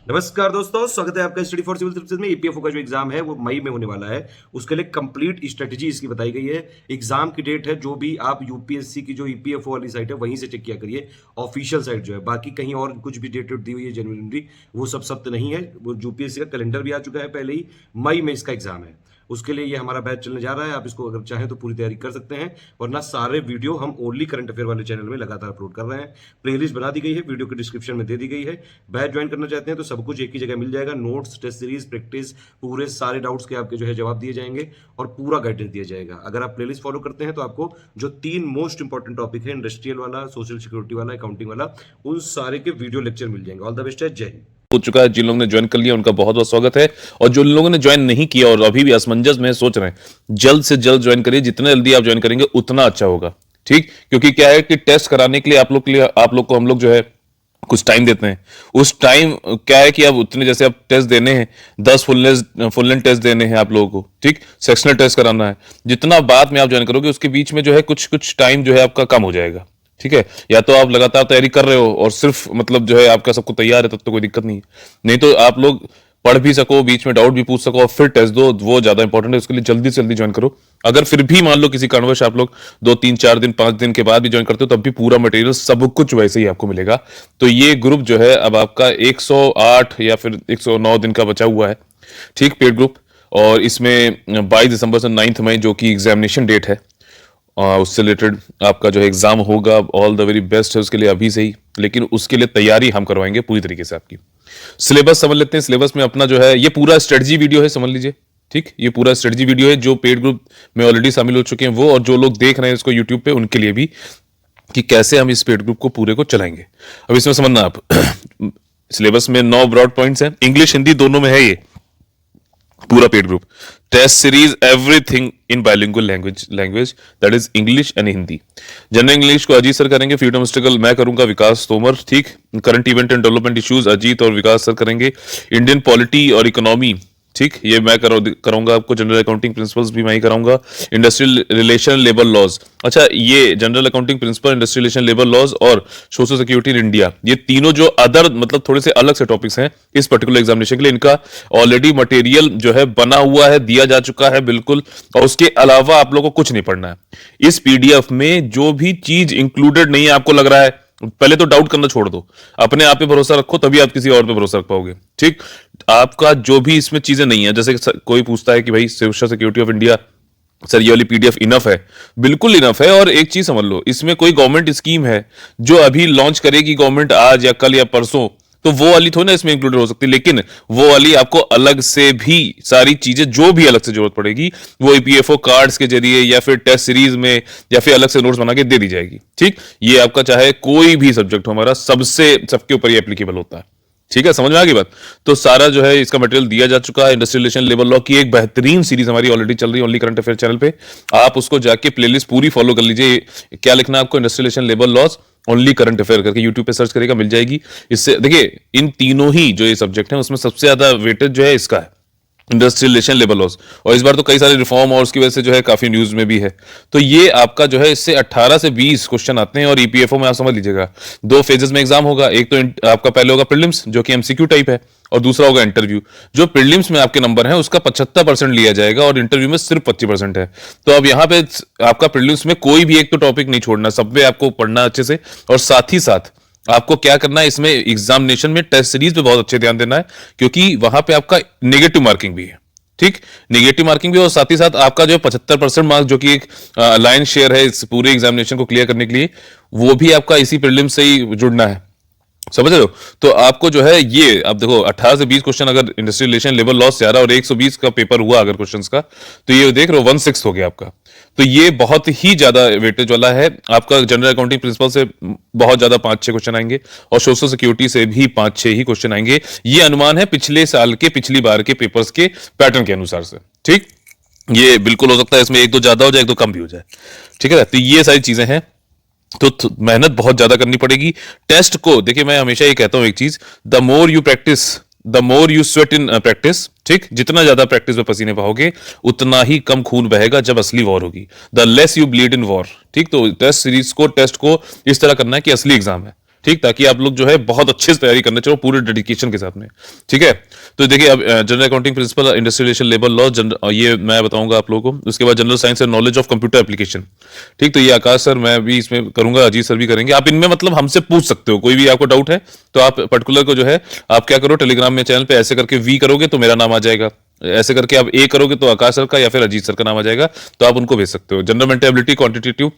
नमस्कार दोस्तों, स्वागत है आपका स्टडी फॉर सिविल सर्विसेज में। ईपीएफओ का जो एग्जाम है वो मई में होने वाला है। उसके लिए कंप्लीट स्ट्रेटजी इसकी बताई गई है। एग्जाम की डेट है जो भी आप यूपीएससी की जो ईपीएफओ वाली साइट है वहीं से चेक किया करिए। ऑफिशियल साइट जो है, बाकी कहीं और कुछ भी डेट दी हुई है जनवरी, वो सब सत्य नहीं है। वो यूपीएससी का कैलेंडर भी आ चुका है पहले ही, मई में इसका एग्जाम है। उसके लिए ये हमारा बैच चलने जा रहा है। आप इसको अगर चाहें तो पूरी तैयारी कर सकते हैं, वरना सारे वीडियो हम ओनली करंट अफेयर वाले चैनल में लगातार अपलोड कर रहे हैं। प्लेलिस्ट बना दी गई है, वीडियो के डिस्क्रिप्शन में दे दी गई है। बैच ज्वाइन करना चाहते हैं तो सब कुछ एक ही जगह मिल जाएगा। नोट्स, टेस्ट सीरीज, प्रैक्टिस, पूरे सारे डाउट्स के आपके जो है जवाब दिए जाएंगे और पूरा गाइडेंस दिया जाएगा। अगर आप प्लेलिस्ट फॉलो करते हैं तो आपको जो 3 मोस्ट इंपॉर्टेंट टॉपिक है, इंडस्ट्रियल वाला, सोशल सिक्योरिटी वाला, अकाउंटिंग वाला, उन सारे के वीडियो लेक्चर मिल जाएंगे। ऑल द बेस्ट है, जय हिंद। हो चुका है। जिन लोगों ने ज्वाइन कर लिया उनका बहुत बहुत स्वागत है, और जो लोगों ने ज्वाइन नहीं किया और अभी भी असमंजस में सोच रहे हैं, जल्द से जल्द ज्वाइन करिए। जितना जल्दी आप ज्वाइन करेंगे उतना अच्छा होगा, ठीक। क्योंकि क्या है कि टेस्ट कराने के लिए आप लोग को हम लोग जो है कुछ टाइम देते हैं। उस टाइम क्या है कि अब उतने, जैसे आप टेस्ट देने हैं, 10 फुल लेंथ टेस्ट देने हैं आप लोगों को, ठीक। सेक्शनल टेस्ट कराना है। जितना बाद में आप ज्वाइन करोगे उसके बीच में जो है कुछ टाइम जो है आपका कम हो जाएगा, ठीक है। या तो आप लगातार तैयारी कर रहे हो और सिर्फ मतलब जो है आपका सब कुछ तैयार है, तब तो कोई दिक्कत नहीं है। नहीं तो आप लोग पढ़ भी सको, बीच में डाउट भी पूछ सको और फिर टेस्ट दो, वो ज्यादा इंपॉर्टेंट है। उसके लिए जल्दी से जल्दी ज्वाइन करो। अगर फिर भी मान लो किसी कारणवश आप लोग 2 3 4 दिन 5 दिन के बाद भी ज्वाइन करते हो, तब भी पूरा मटेरियल सब कुछ वैसे ही आपको मिलेगा। तो ये ग्रुप जो है अब आपका 108 या फिर 109 दिन का बचा हुआ है, ठीक, पेड ग्रुप। और इसमें 22 दिसंबर से 9 मई जो कि एग्जामिनेशन डेट है, उससे रिलेटेड आपका जो है एग्जाम होगा। ऑल द वेरी बेस्ट है उसके लिए अभी से ही, लेकिन उसके लिए तैयारी हम करवाएंगे पूरी तरीके से। आपकी सिलेबस समझ लेते हैं। सिलेबस में अपना जो है ये पूरा स्ट्रेटजी वीडियो है, समझ लीजिए, ठीक। ये पूरा स्ट्रेटजी वीडियो है जो पेड ग्रुप में ऑलरेडी शामिल हो चुके हैं वो, और जो लोग देख रहे हैं इसको यूट्यूब पे, उनके लिए भी, कि कैसे हम इस पेड ग्रुप को पूरे को चलाएंगे। अब इसमें समझना आप सिलेबस में 9 ब्रॉड पॉइंट्स हैं, इंग्लिश हिंदी दोनों में है ये पूरा paid group. Test series everything in bilingual language that is English and Hindi. General English को अजीत सर करेंगे, फ्रीडम स्ट्रगल मैं करूंगा, विकास तोमर, ठीक। Current event and development issues Ajit और विकास सर करेंगे। इंडियन पॉलिटी और इकोनॉमी, ठीक, ये मैं कराऊंगा आपको। जनरल अकाउंटिंग प्रिंसिपल्स भी मैं ही कराऊंगा। इंडस्ट्रियल रिलेशन लेबर लॉज, अच्छा, ये general accounting principle, industrial relation labour laws और सोशल सिक्योरिटी इन इंडिया, ये तीनों जो अदर मतलब थोड़े से अलग से टॉपिक्स हैं इस पर्टिकुलर एग्जामिनेशन के लिए, इनका ऑलरेडी मटेरियल जो है बना हुआ है, दिया जा चुका है बिल्कुल। और उसके अलावा आप लोगों को कुछ नहीं पढ़ना है। इस पीडीएफ में जो भी चीज इंक्लूडेड नहीं है, आपको लग रहा है, पहले तो डाउट करना छोड़ दो, अपने आप पे भरोसा रखो, तभी आप किसी और पे भरोसा रख पाओगे, ठीक। आपका जो भी इसमें चीजें नहीं है, जैसे कोई पूछता है कि भाई social security of India, sir ये वाली पीडीएफ इनफ है? बिल्कुल इनफ है। और एक चीज समझ लो, इसमें कोई गवर्नमेंट स्कीम है जो अभी लॉन्च करेगी गवर्नमेंट आज या कल या परसों, तो वो वाली थोड़ी ना इसमें इंक्लूडेड हो सकती, लेकिन वो वाली आपको अलग से भी सारी चीजें जो भी अलग से जरूरत पड़ेगी वो ईपीएफओ कार्ड्स के जरिए या फिर टेस्ट सीरीज में या फिर अलग से नोट्स बना के दे दी जाएगी, ठीक। ये आपका चाहे कोई भी सब्जेक्ट हो, हमारा सबके ऊपर ये एप्लीकेबल होता है, ठीक है। समझ में आ गई बात? तो सारा जो है इसका मटेरियल दिया जा चुका है। इंडस्ट्रियल रिलेशन लेबर लॉ की एक बेहतरीन सीरीज हमारी ऑलरेडी चल रही है ओनली करंट अफेयर चैनल पे, आप उसको जाके प्लेलिस्ट पूरी फॉलो कर लीजिए। क्या लिखना है आपको? Industrial relation labour laws only current affair करके यूट्यूब पे सर्च करेगा, मिल जाएगी। इससे देखिए, इन तीनों ही जो ये सब्जेक्ट है उसमें सबसे ज्यादा वेटेज जो है इसका है, इंडस्ट्रियल रिलेशन लेबर लॉज। और इस बार तो कई सारे रिफॉर्म और उसकी वजह से जो है काफी न्यूज में भी है। तो ये आपका जो है इससे 18 से 20 क्वेश्चन आते हैं। और ईपीएफओ में आप समझ लीजिएगा 2 फेजेस में एग्जाम होगा। एक तो आपका पहले होगा प्रीलिम्स जो कि एमसीक्यू टाइप है, और दूसरा होगा इंटरव्यू। जो प्रीलिम्स में आपके नंबर है उसका 75% लिया जाएगा और इंटरव्यू में सिर्फ 25% है। तो अब यहाँ पे आपका प्रीलिम्स में कोई भी एक तो टॉपिक नहीं छोड़ना, सब पे आपको पढ़ना अच्छे से। और साथ ही साथ आपको क्या करना है, इसमें एग्जामिनेशन में टेस्ट सीरीज पे बहुत अच्छे ध्यान देना है, क्योंकि वहां पे आपका नेगेटिव मार्किंग भी है, ठीक। नेगेटिव मार्किंग भी, और साथ ही साथ आपका जो 75% मार्क्स जो कि एक लाइन शेयर है इस पूरे एग्जामिनेशन को क्लियर करने के लिए, वो भी आपका इसी प्रीलिम्स से ही जुड़ना है, समझ रहे हो। तो आपको जो है ये, अब देखो 18 से 20 क्वेश्चन अगर इंडस्ट्रियल रिलेशन लेबर लॉस से आ रहा है और 120 का पेपर हुआ अगर क्वेश्चंस का, तो ये देख रहे हो 1/6 हो गया आपका। तो ये बहुत ही ज्यादा वेटेज वाला है। आपका जनरल अकाउंटिंग प्रिंसिपल से बहुत ज्यादा 5-6 क्वेश्चन आएंगे और सोशल सिक्योरिटी से भी 5-6 ही क्वेश्चन आएंगे। ये अनुमान है पिछले साल के, पिछली बार के पेपर्स के पैटर्न के अनुसार से, ठीक। ये बिल्कुल हो सकता है इसमें 1-2 ज्यादा हो जाए, 1-2 कम भी हो जाए, ठीक है। तो ये सारी चीजें हैं, तो मेहनत बहुत ज्यादा करनी पड़ेगी। टेस्ट को देखिए, मैं हमेशा ये कहता हूं एक चीज, the more you practice the more you sweat in practice, ठीक। जितना ज्यादा प्रैक्टिस में पसीने बहाओगे उतना ही कम खून बहेगा जब असली वॉर होगी। The less you bleed in war, ठीक। तो टेस्ट सीरीज को, टेस्ट को इस तरह करना है कि असली एग्जाम है, ठीक, ताकि आप लोग जो है बहुत अच्छे से तैयारी करने चलो पूरे डेडिकेशन के साथ में। ठीक है, तो देखिए अब general accounting principle, industrial relation, labour law, ये मैं बताऊंगा आप लोगों को। उसके बाद general science and knowledge of computer application. ठीक, तो ये आकाश सर मैं भी इसमें करूंगा, अजीत सर भी करेंगे। आप इनमें मतलब हमसे पूछ सकते हो, कोई भी आपको डाउट है तो आप पर्टिकुलर को जो है आप क्या करो, टेलीग्राम में चैनल पे ऐसे करके वी करोगे तो मेरा नाम आ जाएगा, ऐसे करके आप ए करोगे तो आकाश सर का या फिर अजीत सर का नाम आ जाएगा, तो आप उनको भेज सकते हो। जनरल मेंटेबिलिटी, क्वांटिटेटिव,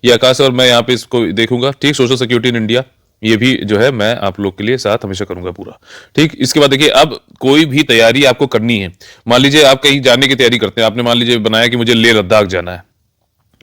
ये आकाश और मैं यहाँ पे इसको देखूंगा। ठीक, सोशल सिक्योरिटी इन इंडिया, ये भी जो है मैं आप लोग के लिए साथ हमेशा करूंगा पूरा। ठीक, इसके बाद देखिए अब कोई भी तैयारी आपको करनी है, मान लीजिए आप कहीं जाने की तैयारी करते हैं, आपने मान लीजिए बनाया कि मुझे लेह लद्दाख जाना है।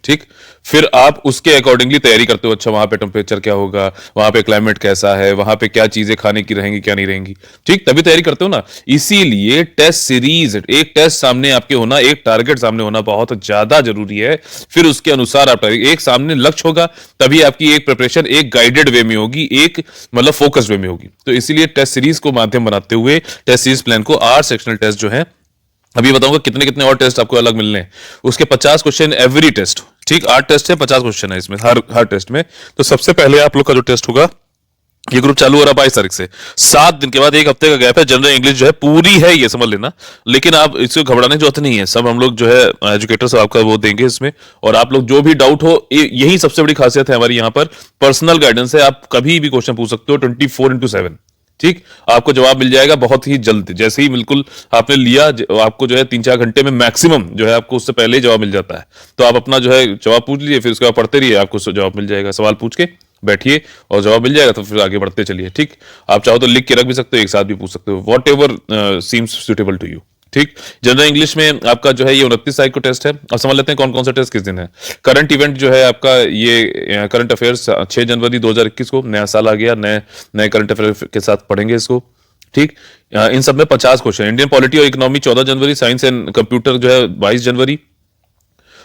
ठीक, फिर आप उसके अकॉर्डिंगली तैयारी करते हो, अच्छा वहां पे टेम्परेचर क्या होगा, वहां पे क्लाइमेट कैसा है, वहां पे क्या चीजें खाने की रहेंगी क्या नहीं रहेंगी। ठीक, तभी तैयारी करते हो ना। इसीलिए टेस्ट सीरीज, एक टेस्ट सामने आपके होना, एक टारगेट सामने होना बहुत ज्यादा जरूरी है। फिर उसके अनुसार आप एक सामने लक्ष्य होगा, तभी आपकी एक प्रिपरेशन एक गाइडेड वे में होगी, एक मतलब फोकस्ड वे में होगी। तो इसीलिए टेस्ट सीरीज को माध्यम बनाते हुए टेस्ट सीरीज प्लान को 8 सेक्शनल टेस्ट जो है, अभी बताऊंगा कितने कितने और टेस्ट आपको अलग मिलने हैं। उसके 50 क्वेश्चन एवरी टेस्ट। ठीक, 8 टेस्ट है, 50 क्वेश्चन है इसमें हर टेस्ट में। तो सबसे पहले आप लोग का जो टेस्ट होगा, ये ग्रुप चालू हो रहा 22 तारीख से, 7 दिन के बाद, एक हफ्ते का गैप है। जनरल इंग्लिश जो है पूरी है, ये समझ लेना, लेकिन आप इसको घबराने की जरूरत नहीं है। सब हम लोग जो है एजुकेटर्स आपका वो देंगे इसमें, और आप लोग जो भी डाउट हो, यही सबसे बड़ी खासियत है हमारी यहाँ पर, पर्सनल गाइडेंस है। आप कभी भी क्वेश्चन पूछ सकते हो 24/7। ठीक, आपको जवाब मिल जाएगा बहुत ही जल्द, जैसे ही बिल्कुल आपने लिया, आपको जो है 3-4 घंटे में मैक्सिमम जो है आपको उससे पहले ही जवाब मिल जाता है। तो आप अपना जो है जवाब पूछ लीजिए, फिर उसके बाद पढ़ते रहिए, आपको जवाब मिल जाएगा। सवाल पूछ के बैठिए और जवाब मिल जाएगा, तो फिर आगे बढ़ते चलिए। ठीक, आप चाहो तो लिख के रख भी सकते हो, एक साथ भी पूछ सकते हो, whatever seems suitable to you. ठीक, जनरल इंग्लिश में आपका जो है ये 29 तारीख को टेस्ट है। अब समझ लेते हैं कौन कौन सा टेस्ट किस दिन है। करंट इवेंट जो है आपका, ये करंट अफेयर्स 6 जनवरी 2021 को, नया साल आ गया, नए करंट अफेयर के साथ पढ़ेंगे इसको। ठीक, इन सब में 50 क्वेश्चन। इंडियन पॉलिटी और economy 14 January, science and computer जो है 22 जनवरी,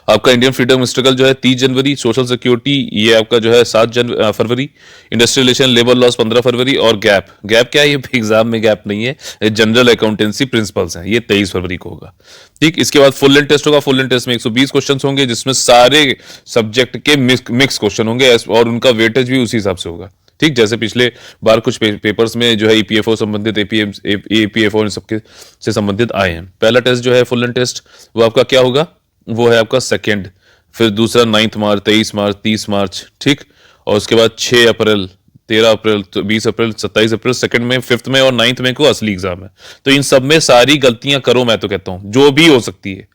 आपका इंडियन फ्रीडम स्ट्रगल जो है 30 जनवरी, सोशल सिक्योरिटी ये आपका जो है 7 फरवरी, इंडस्ट्रियल रिलेशन, लेबर लॉस 15 फरवरी, और गैप क्या है, ये एग्जाम में गैप नहीं है, जनरल अकाउंटेंसी प्रिंसिपल्स हैं, ये 23 फरवरी को होगा। ठीक, इसके बाद फुल लेंथ टेस्ट होगा। फुल लेंथ टेस्ट में 120 क्वेश्चन होंगे, जिसमें सारे सब्जेक्ट के मिक्स क्वेश्चन होंगे, और उनका वेटेज भी उसी हिसाब से होगा। ठीक, जैसे पिछले बार कुछ पेपर्स में जो है ईपीएफओ संबंधित, एपीएफओ सबके से संबंधित आए हैं। पहला टेस्ट जो है फुल लेंथ टेस्ट, वो आपका क्या होगा, वो है आपका सेकेंड। फिर दूसरा 9 मार्च, 23 मार्च, 30 मार्च। ठीक, और उसके बाद 6 अप्रैल, 13 अप्रैल, 20 अप्रैल, 27 अप्रैल सेकंड में, 5th में और 9th में को असली एग्जाम है। तो इन सब में सारी गलतियां करो, मैं तो कहता हूं जो भी हो सकती है।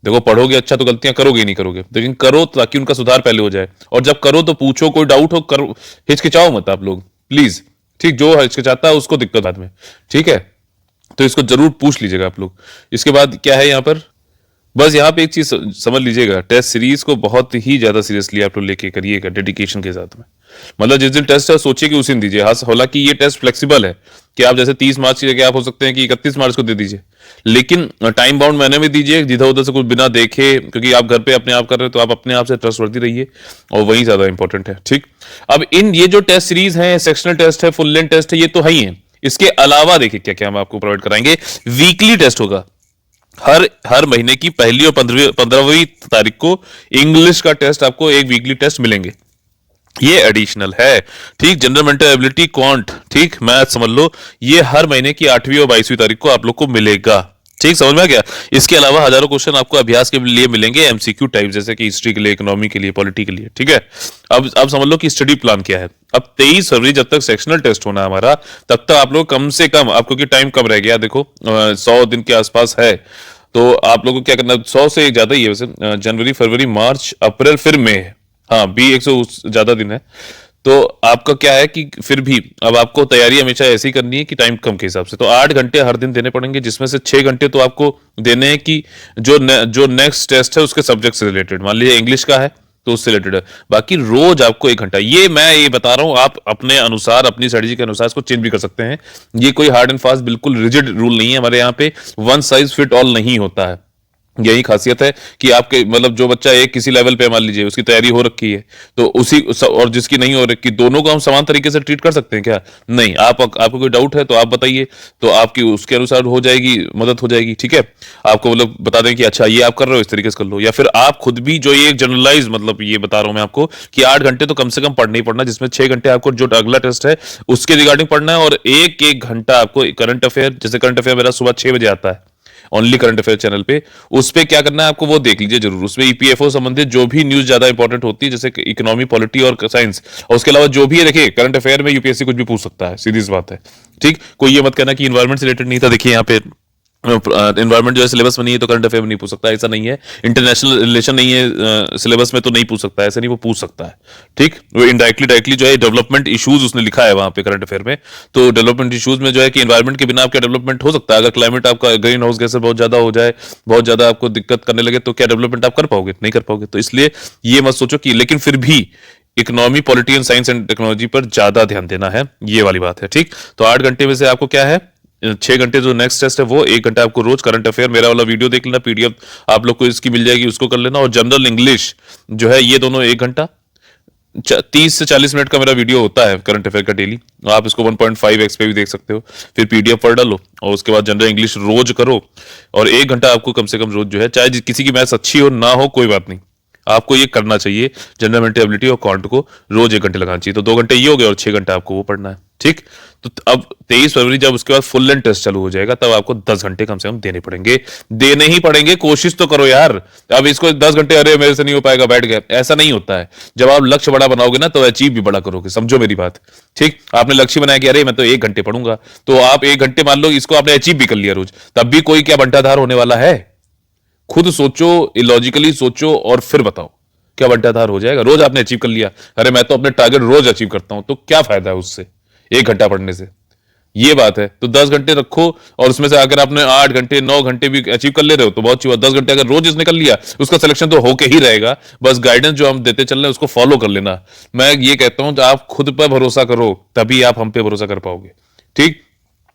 देखो, पढ़ोगे अच्छा तो गलतियां करोगे ही नहीं करोगे, लेकिन करो ताकि उनका सुधार पहले हो जाए। और जब करो तो पूछो, कोई डाउट हो करो, हिचकिचाओ मत आप लोग प्लीज। ठीक, जो हिचकिचाता है उसको दिक्कत बाद में। ठीक है, तो इसको जरूर पूछ लीजिएगा आप लोग। इसके बाद क्या है यहाँ पर, बस यहाँ पे एक चीज समझ लीजिएगा, टेस्ट सीरीज को बहुत ही ज्यादा सीरियसली आप लोग लेके करिएगा, डेडिकेशन के साथ में। मतलब जिस दिन टेस्ट है सोचिए कि उसी दिन दीजिए। हाँ, हालांकि ये टेस्ट फ्लेक्सिबल है कि आप जैसे 30 मार्च की जगह आप हो सकते हैं कि 31 मार्च को दे दीजिए, लेकिन टाइम बाउंड मैंने में दीजिए, जिधर उधर से कुछ बिना देखे, क्योंकि आप घर पे अपने आप कर रहे हो, तो आप अपने आप से ट्रस्टवर्दी रहिए, और वही ज्यादा इंपॉर्टेंट है। ठीक, अब इन ये जो टेस्ट सीरीज है, सेक्शनल टेस्ट है, फुल लेंथ टेस्ट है, ये तो है ही है। इसके अलावा देखिए क्या क्या हम आपको प्रोवाइड कराएंगे। वीकली टेस्ट होगा हर महीने की पहली और 15वीं तारीख को इंग्लिश का टेस्ट, आपको एक वीकली टेस्ट मिलेंगे, ये एडिशनल है। ठीक, जनरल मेंटल एबिलिटी, क्वांट, ठीक, मैथ समझ लो, ये हर महीने की 8वीं और 22वीं तारीख को आप लोग को मिलेगा। ठीक, समझ में आ गया। इसके अलावा हजारों क्वेश्चन आपको अभ्यास के लिए मिलेंगे, एमसीक्यू टाइप, जैसे कि हिस्ट्री के लिए, इकोनॉमी के लिए, पॉलिटी के लिए। ठीक है, अब समझ लो कि स्टडी प्लान क्या है। अब 23 फरवरी जब तक सेक्शनल टेस्ट होना है हमारा, तब तक आप लोग कम से कम, आपको कि टाइम कम रह गया, देखो 100 दिन के आसपास है, तो आप लोगों को क्या करना, 100 से ज्यादा ही है वैसे, जनवरी, फरवरी, मार्च, अप्रैल, फिर मई है। हाँ, भी 100 ज्यादा दिन है। तो आपका क्या है कि फिर भी अब आपको तैयारी हमेशा ऐसी करनी है कि टाइम कम के हिसाब से, तो 8 घंटे हर दिन देने पड़ेंगे, जिसमें से 6 घंटे तो आपको देने हैं कि जो नेक्स्ट टेस्ट है उसके सब्जेक्ट से रिलेटेड, मान लीजिए इंग्लिश का है तो उससे रिलेटेड है। बाकी रोज आपको 1 घंटा, ये मैं ये बता रहा हूं, आप अपने अनुसार, अपनी स्ट्रेटजी के अनुसार इसको चेंज भी कर सकते हैं। ये कोई हार्ड एंड फास्ट बिल्कुल रिजिड रूल नहीं है हमारे यहाँ पे, वन साइज फिट ऑल नहीं होता है। यही खासियत है कि आपके मतलब जो बच्चा एक किसी लेवल पे मान लीजिए उसकी तैयारी हो रखी है तो उसी और जिसकी नहीं हो रखी, दोनों को हम समान तरीके से ट्रीट कर सकते हैं क्या? नहीं। आपको कोई डाउट है तो आप बताइए, तो आपकी उसके अनुसार हो जाएगी, मदद हो जाएगी। ठीक है, आपको मतलब बता दें कि अच्छा ये आप कर रहे हो, इस तरीके से कर लो। या फिर आप खुद भी जो ये जनरलाइज मतलब ये बता रहा हूं मैं आपको कि 8 घंटे तो कम से कम पढ़ना ही पढ़ना, जिसमें 6 घंटे आपको जो अगला टेस्ट है उसके रिगार्डिंग पढ़ना है, और एक एक घंटा आपको करंट अफेयर, जैसे करंट अफेयर मेरा सुबह 6 बजे आता है ओनली करंट अफेयर चैनल पे, उस पे क्या करना है आपको वो देख लीजिए जरूर। उसमें ईपीएफओ संबंधित जो भी न्यूज ज्यादा इंपॉर्टेंट होती है, जैसे इकोनॉमी, पॉलिटी और साइंस, और उसके अलावा जो भी है, देखिए करंट अफेयर में यूपीएससी कुछ भी पूछ सकता है, सीधी सी बात है। ठीक, कोई ये मत कहना कि इन्वायरमेंट से रिलेटेड नहीं था, देखिए यहाँ पे एनवायरमेंट जो है सिलेबस में नहीं है तो करंट अफेयर में नहीं पूछ सकता, ऐसा नहीं है। इंटरनेशनल रिलेशन नहीं है सिलेबस में तो नहीं पूछ सकता, ऐसा नहीं, वो पूछ सकता है। ठीक, वो इनडायरेक्टली डायरेक्टली जो है डेवलपमेंट इश्यूज उसने लिखा है वहां पे करंट अफेयर में, तो डेवलपमेंट इश्यूज में जो है कि एनवायरमेंट के बिना आपका डेवलपमेंट हो सकता है? अगर क्लाइमेट आपका ग्रीन हाउस गैसेस बहुत ज्यादा हो जाए, बहुत ज्यादा आपको दिक्कत करने लगे, तो क्या डेवलपमेंट आप कर पाओगे? नहीं कर पाओगे। तो इसलिए ये मत सोचो कि, लेकिन फिर भी economy, polity and science and technology पर ज्यादा ध्यान देना है, ये वाली बात है। ठीक, तो 8 घंटे में से आपको क्या है, 6 घंटे जो नेक्स्ट टेस्ट है वो, 1 घंटा आपको रोज करंट अफेयर, मेरा वाला वीडियो देख लेना, पीडीएफ आप लोग को इसकी मिल जाएगी, उसको कर लेना। और जनरल इंग्लिश जो है ये दोनों 1 घंटा, 30 से 40 मिनट का मेरा वीडियो होता है करंट अफेयर का डेली, आप इसको 1.5x पे भी देख सकते हो। फिर पीडीएफ पढ़ डालो और उसके बाद जनरल इंग्लिश रोज करो, और 1 घंटा आपको कम से कम रोज जो है, चाहे किसी की मैथ्स अच्छी हो ना हो कोई बात नहीं, आपको ये करना चाहिए। जनरल एबिलिटी और कॉन्ट को रोज 1 घंटे लगाना चाहिए, तो 2 घंटे ये हो गए और 6 घंटा आपको वो पढ़ना है। ठीक, तो अब 23 फरवरी जब उसके बाद फुल लेंथ टेस्ट चालू हो जाएगा, तब आपको 10 घंटे कम से कम देने पड़ेंगे, देने ही पड़ेंगे, कोशिश तो करो यार। अब इसको 10 घंटे अरे मेरे से नहीं हो पाएगा बैठ गया, ऐसा नहीं होता है। जब आप लक्ष्य बड़ा बनाओगे ना तो अचीव भी बड़ा करोगे, समझो मेरी बात। ठीक, आपने लक्ष्य बनाया कि अरे मैं तो 1 घंटे पढ़ूंगा, तो आप 1 घंटे मान लो इसको आपने अचीव भी कर लिया रोज, तब भी कोई क्या बंटाधार होने वाला है? खुद सोचो, इलॉजिकली सोचो और फिर बताओ क्या बंटाधार हो जाएगा? रोज आपने अचीव कर लिया, अरे मैं तो अपने टारगेट रोज अचीव करता हूं, तो क्या फायदा है उससे 1 घंटा पढ़ने से? ये बात है। तो 10 घंटे रखो, और उसमें से अगर आपने 8 घंटे 9 घंटे भी अचीव कर ले रहे हो तो बहुत अच्छी बात। 10 घंटे अगर रोज इसने कर लिया, उसका सिलेक्शन तो होके ही रहेगा। बस गाइडेंस जो हम देते चल रहे हैं उसको फॉलो कर लेना। मैं ये कहता हूं, आप खुद पर भरोसा करो, तभी आप हम पे भरोसा कर पाओगे। ठीक,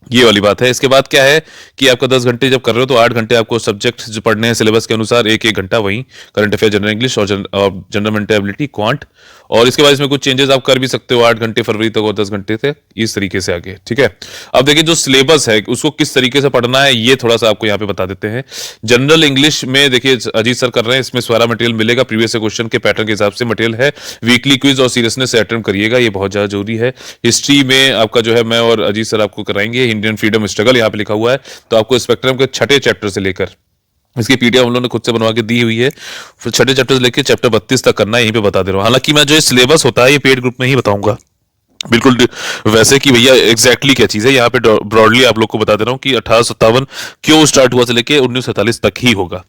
ये वाली बात है। इसके बाद क्या है कि आपका 10 घंटे जब कर रहे हो तो 8 घंटे आपको सब्जेक्ट जो पढ़ने हैं सिलेबस के अनुसार, एक एक घंटा वहीं करंट अफेयर, जनरल इंग्लिश और जनरल मेंटेबिलिटी, क्वांट। और इसके बाद इसमें कुछ चेंजेस आप कर भी सकते हो 8 घंटे फरवरी तक और 10 घंटे से, इस तरीके से आगे। ठीक है, अब देखिए जो सिलेबस है उसको किस तरीके से पढ़ना है ये थोड़ा सा आपको यहाँ पे बता देते हैं। जनरल इंग्लिश में देखिए अजीत सर कर रहे हैं, इसमें सारा मटेरियल मिलेगा, प्रीवियस क्वेश्चन के पैटर्न के हिसाब से मटेरियल है। वीकली क्विज और सीरियसनेस से अटेम्प्ट करिएगा, ये बहुत ज्यादा जरूरी है। हिस्ट्री में आपका जो है मैं और अजीत सर आपको कराएंगे, इंडियन फ्रीडम स्ट्रगल यहाँ पे लिखा हुआ है, तो आपको स्पेक्ट्रम के 6ठे चैप्टर से लेकर, इसकी पीडीएफ हम लोगों ने खुद से बनवा के दी हुई है, फिर 6ठे चैप्टर से लेकर चैप्टर 32 तक करना है, यहीं पे बता दे रहा हूँ। हालांकि मैं जो ये सिलेबस होता है ये पेड ग्रुप में ही बताऊंगा, बिल्कुल वैसे कि भैया एग्जैक्टली क्या चीज है, यहाँ पे ब्रॉडली आप लोग को बता दे रहा हूँ कि 1857 क्यों स्टार्ट हुआ से लेके 1947 तक ही होगा।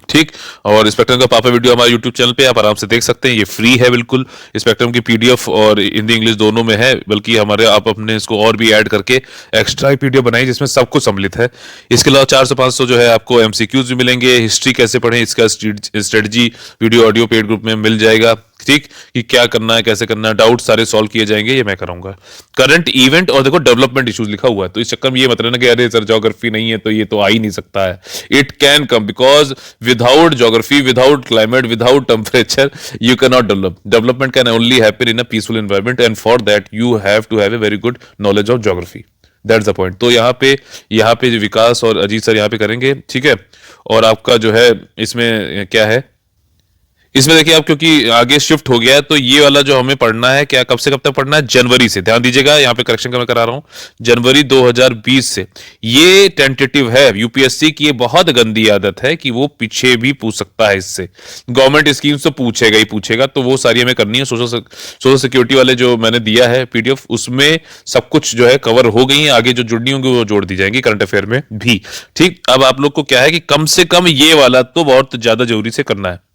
ठीक, और स्पेक्ट्रम का पापा वीडियो हमारे यूट्यूब चैनल पे आप आराम से देख सकते हैं, ये फ्री है बिल्कुल। स्पेक्ट्रम की पीडीएफ और हिंदी इंग्लिश दोनों में है, बल्कि हमारे आप अपने इसको और भी ऐड करके एक्स्ट्रा पीडीएफ बनाई जिसमें सब कुछ सम्मिलित है। इसके अलावा 400-500 जो है आपको एमसीक्यूज भी मिलेंगे, हिस्ट्री कैसे पढ़ें इसका strategy video audio paid group में मिल जाएगा। ठीक, कि क्या करना है, कैसे करना है, डाउट सारे सॉल्व किए जाएंगे, ये मैं कराऊंगा। करंट इवेंट और देखो डेवलपमेंट इश्यूज लिखा हुआ है, तो इस चक्कर में ये मत रहना कि अरे सर ज्योग्राफी नहीं है तो ये तो आ ही नहीं सकता है। It can come, because without geography, without climate, without temperature you can not develop. Development can only happen in a peaceful environment, and for that you have to have a very good knowledge of geography. That's the point. तो यहाँ पे विकास और Ajit sir यहाँ पे करेंगे। ठीक है, और आपका जो है इसमें क्या है, इसमें देखिए आप क्योंकि आगे शिफ्ट हो गया है, तो ये वाला जो हमें पढ़ना है, क्या कब से कब तक पढ़ना है, जनवरी से। ध्यान दीजिएगा, यहाँ पे करेक्शन का मैं करा रहा हूं, जनवरी 2020 से। ये टेंटेटिव है, यूपीएससी की ये बहुत गंदी आदत है कि वो पीछे भी पूछ सकता है इससे। गवर्नमेंट स्कीम्स तो पूछेगा ही पूछेगा, तो वो सारी हमें करनी है। सोशल सिक्योरिटी वाले जो मैंने दिया है पीडीएफ, उसमें सब कुछ जो है कवर हो गई है, आगे जो जुड़नी होंगी वो जोड़ दी जाएंगी करंट अफेयर में भी। ठीक, अब आप लोग को क्या है कि कम से कम ये वाला तो बहुत ज्यादा जरूरी से करना है।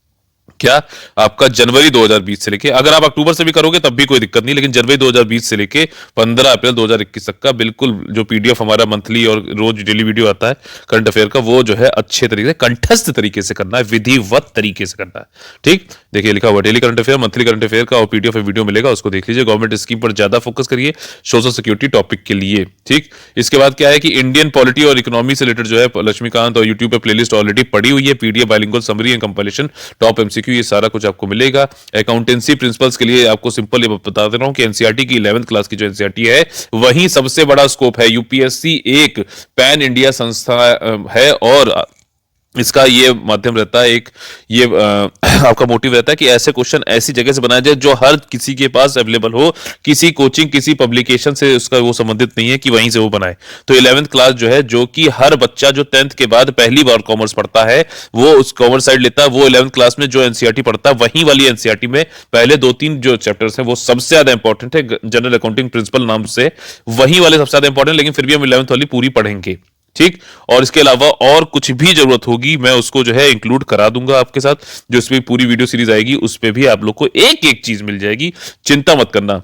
क्या आपका जनवरी 2020 से लेके, अगर आप अक्टूबर से भी करोगे तब भी कोई दिक्कत नहीं, लेकिन जनवरी 2020 से लेके 15 अप्रैल 2021 तक का बिल्कुल जो पीडीएफ हमारा मंथली और रोज डेली वीडियो आता है करंट अफेयर का, वो जो है अच्छे तरीके से कंठस्थ तरीके से करना है, विधिवत तरीके से करना है। ठीक, देखिए लिखा हुआ daily current affair, monthly current affair का और पीडीएफ वीडियो मिलेगा, उसको देख लीजिए। गवर्नमेंट स्कीम पर ज्यादा फोकस करिए सोशल सिक्योरिटी टॉपिक के लिए। ठीक, इसके बाद क्या है कि इंडियन पॉलिटी और इकोनॉमी से रिलेटेड जो है लक्ष्मीकांत और यूट्यूब पे प्लेलिस्ट ऑलरेडी पड़ी हुई है, PDF bilingual summary and compilation, top MCQ, ये सारा कुछ आपको मिलेगा। अकाउंटेंसी प्रिंसिपल्स के लिए आपको सिंपल ये बता दे रहा हूं कि एनसीईआरटी की 11th क्लास की जो एनसीईआरटी है वही सबसे बड़ा स्कोप है। यूपीएससी एक पैन इंडिया संस्था है और इसका ये माध्यम रहता है, एक ये आपका मोटिव रहता है कि ऐसे क्वेश्चन ऐसी जगह से बनाया जाए जो हर किसी के पास अवेलेबल हो, किसी कोचिंग किसी पब्लिकेशन से उसका वो संबंधित नहीं है कि वहीं से वो बनाए। तो 11th क्लास जो है, जो कि हर बच्चा जो 10th के बाद पहली बार कॉमर्स पढ़ता है वो उस कॉमर्स साइड लेता है, वो 11th क्लास में जो एनसीईआरटी पढ़ता है वहीं वाली एनसीईआरटी में पहले 2-3 जो चैप्टर्स हैं वो सबसे ज्यादा इंपॉर्टेंट है। जनरल अकाउंटिंग प्रिंसिपल नाम से वहीं वाले सबसे ज्यादा इंपॉर्टेंट, लेकिन फिर भी हम 11th वाली पूरी पढ़ेंगे। ठीक, और इसके अलावा और कुछ भी जरूरत होगी मैं उसको जो है इंक्लूड करा दूंगा आपके साथ, जो इसमें पूरी वीडियो सीरीज आएगी उस पे भी आप लोग को एक एक चीज मिल जाएगी, चिंता मत करना।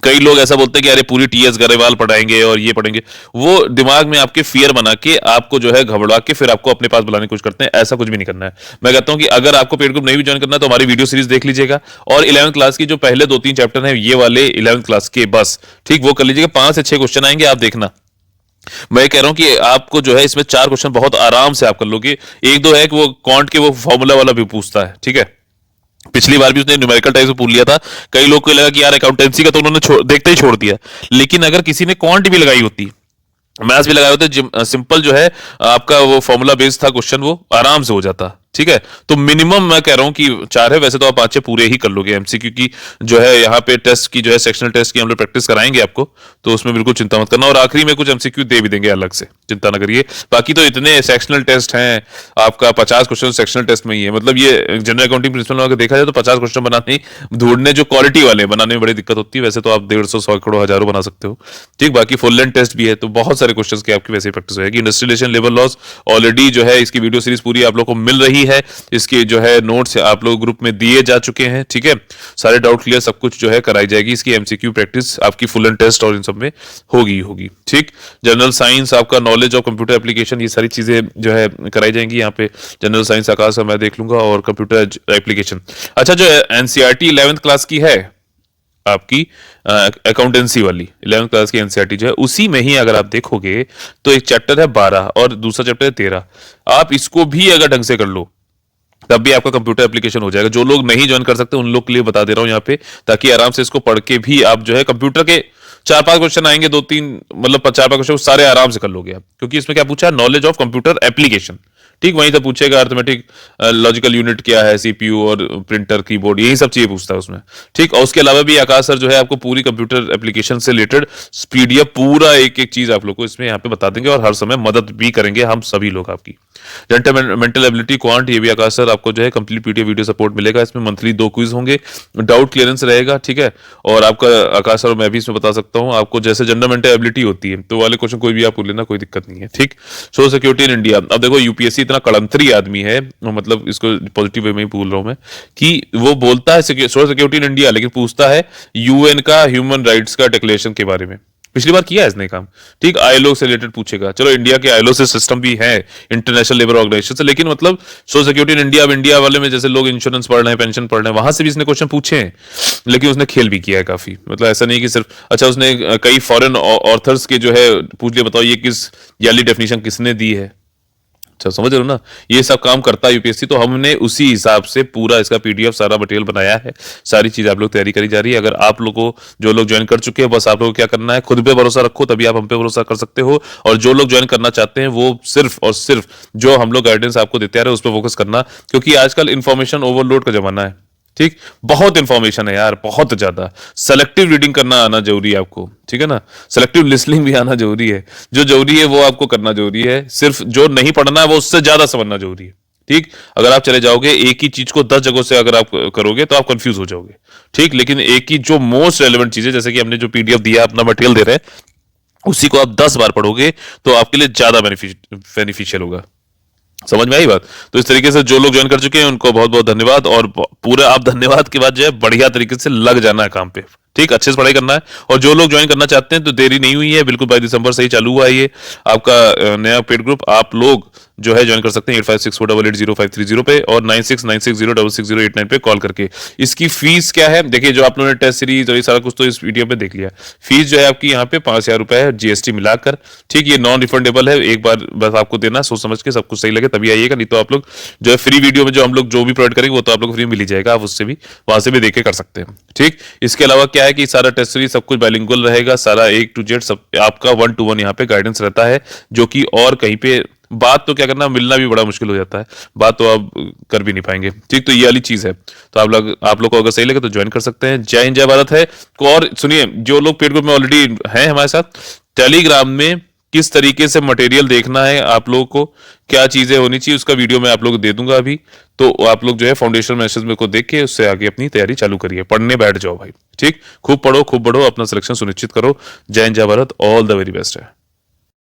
कई लोग ऐसा बोलते हैं कि अरे पूरी टीएस गरेवाल पढ़ाएंगे और ये पढ़ेंगे, वो दिमाग में आपके फियर बना के आपको जो है घबरा के फिर आपको अपने पास बुलाने की कोशिश करते हैं। ऐसा कुछ भी नहीं करना है। मैं कहता हूं कि अगर आपको पेड ग्रुप नहीं भी ज्वाइन करना है तो हमारी वीडियो सीरीज देख लीजिएगा, और 11th क्लास की जो पहले 2-3 चैप्टर हैं ये वाले 11th क्लास के बस, ठीक, वो कर लीजिएगा। 5 से 6 क्वेश्चन आएंगे, आप देखना। मैं कह रहा हूं कि आपको जो है इसमें 4 क्वेश्चन बहुत आराम से आप कर लोगे। एक दो है कि वो क्वांट के वो फॉर्मूला वाला भी पूछता है, ठीक है, पिछली बार भी उसने न्यूमेरिकल टाइप से पूछ लिया था। कई लोग को लगा कि यार अकाउंटेंसी का तो उन्होंने देखते ही छोड़ दिया, लेकिन अगर किसी ने क्वांट भी लगाई होती, मैथ्स भी लगाए होते, सिंपल जो है आपका वो फॉर्मूला बेस्ड था क्वेश्चन, वो आराम से हो जाता। ठीक है, तो मिनिमम मैं कह रहा हूं कि 4 है, वैसे तो आप 5 पूरे ही कर लोगे। एमसीक्यू की जो है यहाँ पे टेस्ट की जो है सेक्शनल टेस्ट की हम लोग प्रैक्टिस कराएंगे आपको, तो उसमें बिल्कुल चिंता मत करना, और आखिरी में कुछ एमसीक्यू दे भी देंगे अलग से, चिंता ना करिए। बाकी तो इतने सेक्शनल टेस्ट हैं, आपका 50 क्वेश्चन सेक्शनल टेस्ट में ही है। मतलब ये जनरल अकाउंटिंग प्रिंसिपल अगर देखा जाए तो 50 क्वेश्चन बनाने ढूंढने जो क्वालिटी वाले बनाने में बड़ी दिक्कत होती है, वैसे तो आप 150, 100, करोड़, हजारों बना सकते हो। ठीक, बाकी फुल लेंथ टेस्ट भी है, तो बहुत सारे क्वेश्चन की आपकी वैसे ही प्रैक्टिस होगी। इंडस्ट्रियलाइजेशन लेबर लॉस ऑलरेडी जो है इसकी वीडियो सीरीज पूरी आप लोग को मिल रही है, इसकी जो है नोट्स आप लोग ग्रुप में दिए जा चुके हैं। ठीक है, सारे डाउट क्लियर सब कुछ जो है कराई जाएगी। इसकी एमसीक्यू प्रैक्टिस आपकी फुल एंड टेस्ट और इन सब में होगी। ठीक, जनरल साइंस आपका नॉलेज ऑफ कंप्यूटर एप्लीकेशन, ये सारी चीजें जो है कराई जाएंगी यहाँ पे। जनरल साइंस आकाश का मैं देख लूंगा, और कंप्यूटर एप्लीकेशन। अच्छा, जो एनसीईआरटी 11th क्लास की है आपकी अकाउंटेंसी वाली 11th क्लास की एनसीईआरटी जो है, उसी में ही अगर आप देखोगे तो एक चैप्टर है 12 और दूसरा चैप्टर है 13। आप इसको भी अगर ढंग से कर लो तब भी आपका कंप्यूटर एप्लीकेशन हो जाएगा। जो लोग नहीं ज्वाइन कर सकते उन लोग के लिए बता दे रहा हूं यहाँ पे, ताकि आराम से इसको पढ़ के भी आप जो है कंप्यूटर के 4-5 क्वेश्चन आएंगे, 2-3 मतलब 4-5 क्वेश्चन सारे आराम से कर लोगे आप, क्योंकि इसमें क्या पूछा है, नॉलेज ऑफ कंप्यूटर एप्लीकेशन। ठीक, वहीं से पूछेगा अर्थमेटिक लॉजिकल यूनिट क्या है, सीपीयू और प्रिंटर कीबोर्ड, यही सब चीजें पूछता है उसमें। ठीक, और उसके अलावा भी आकाश सर जो है आपको पूरी कंप्यूटर एप्लीकेशन से रिलेटेड पीडीएफ पूरा एक एक चीज आप लोग को इसमें यहाँ पे बता देंगे, और हर समय मदद भी करेंगे हम सभी लोग आपकी। जनरल मेंटल एबिलिटी क्वांट, ये भी आकाश सर आपको जो है कंप्लीट पीडीएफ वीडियो सपोर्ट मिलेगा। इसमें मंथली 2 क्विज होंगे, डाउट क्लियरेंस रहेगा। ठीक है, और आपका आकाश सर मैं भी इसमें बता सकता हूँ आपको, जैसे जनरल मेंटल एबिलिटी होती है तो वाले क्वेश्चन कोई भी आप पूछ लेना, कोई दिक्कत नहीं है। ठीक, सोशल सिक्योरिटी इन इंडिया, अब देखो यूपीएससी इतना कड़ंतरी आदमी है, मतलब इसको पॉजिटिव वे में ही बोल रहा हूं मैं, कि वो बोलता है सोशल सिक्योरिटी इन इंडिया, लेकिन पूछता है यूएन का ह्यूमन राइट्स का डिक्लेरेशन के बारे में। पिछली बार किया है इसने काम। ठीक, आईएलओ से रिलेटेड पूछेगा, चलो इंडिया के आईएलओ से सिस्टम भी है, इंटरनेशनल लेबर ऑर्गेनाइजेशन से, लेकिन मतलब सोशल सिक्योरिटी इन इंडिया, अब इंडिया वाले में जैसे लोग इंश्योरेंस पढ़ रहे हैं, पेंशन पढ़ रहे हैं, वहां से भी इसने क्वेश्चन पूछे हैं, लेकिन उसने खेल भी किया है काफी। मतलब ऐसा नहीं कि सिर्फ, अच्छा उसने कई फॉरेन ऑथर्स के जो है पूछ लिया, बताओ ये किस याली डेफिनेशन किसने दी है। अच्छा, समझ रहे हो ना, ये सब काम करता है यूपीएससी। तो हमने उसी हिसाब से पूरा इसका पीडीएफ सारा मटेरियल बनाया है, सारी चीज आप लोग तैयारी करी जा रही है। अगर आप लोगों को, जो लोग ज्वाइन कर चुके हैं, बस आप लोगों को क्या करना है, खुद पे भरोसा रखो, तभी आप हम पे भरोसा कर सकते हो। और जो लोग ज्वाइन करना चाहते हैं वो सिर्फ और सिर्फ जो हम लोग गाइडेंस आपको देते आ रहे हैं उस पर फोकस करना, क्योंकि आजकल इंफॉर्मेशन ओवरलोड का जमाना है। ठीक, बहुत इंफॉर्मेशन है यार, बहुत ज्यादा। सेलेक्टिव रीडिंग करना आना जरूरी है आपको, ठीक है ना, सेलेक्टिव लिसनिंग भी आना जरूरी है। जो जरूरी है वो आपको करना जरूरी है, सिर्फ जो नहीं पढ़ना है वो उससे ज्यादा समझना जरूरी है। ठीक, अगर आप चले जाओगे एक ही चीज को 10 जगहों से अगर आप करोगे तो आप कंफ्यूज हो जाओगे। ठीक, लेकिन एक ही जो मोस्ट रेलेवेंट चीज है, जैसे कि हमने जो पीडीएफ दिया, अपना मटेरियल दे रहे हैं, उसी को आप 10 बार पढ़ोगे तो आपके लिए ज्यादा बेनिफिशियल होगा। समझ में आई बात? तो इस तरीके से जो लोग ज्वाइन कर चुके हैं उनको बहुत बहुत धन्यवाद, और पूरा आप धन्यवाद के बाद जो है बढ़िया तरीके से लग जाना है काम पे, ठीक, अच्छे से पढ़ाई करना है। और जो लोग ज्वाइन करना चाहते हैं तो देरी नहीं हुई है, बिल्कुल 22 दिसंबर से ही चालू हुआ है ये आपका नया पेड ग्रुप। आप लोग जो है ज्वाइन कर सकते हैं 8564880530 पे और 9696066089 पे कॉल करके। इसकी फीस क्या है देखिए, जो आप लोगों ने टेस्ट सीरीज और ये सारा कुछ तो इस वीडियो पे देख लिया। फीस जो है आपकी यहाँ पे 5000 रुपए है जीएसटी मिलाकर, ठीक, ये नॉन रिफंडेबल है, एक बार बस आपको देना, सोच समझ के सब कुछ सही लगे तभी आइएगा, नहीं तो आप लोग जो है फ्री वीडियो में जो हम लोग जो भी प्रोवाइड करेंगे वो तो आप लोग फ्री मिल ही जाएगा, आप उससे भी वहां से भी देख के कर सकते हैं, ठीक। इसके अलावा क्या है कि सारा टेस्ट सीरीज सब कुछ बाइलिंगुअल रहेगा, सारा A to Z सब आपका 1-to-1 यहाँ पे गाइडेंस रहता है, जो कि और कहीं पे बात तो क्या करना, मिलना भी बड़ा मुश्किल हो जाता है, बात तो आप कर भी नहीं पाएंगे, ठीक। तो ये वाली चीज है, तो आप लोग को अगर सही लगे तो ज्वाइन कर सकते हैं। जय हिंद जय भारत है। और सुनिए, जो लोग पेड ग्रुप में ऑलरेडी हैं हमारे साथ, टेलीग्राम में किस तरीके से मटेरियल देखना है, आप लोगों को क्या चीजें होनी चाहिए, उसका वीडियो मैं आप लोगों को दे दूंगा अभी। तो आप लोग जो है फाउंडेशन मैसेज में को देख के उससे आगे अपनी तैयारी चालू करिए, पढ़ने बैठ जाओ भाई, ठीक। खूब पढ़ो, खूब बढ़ो, अपना सिलेक्शन सुनिश्चित करो। जय हिंद जय Bharat, all the very best है।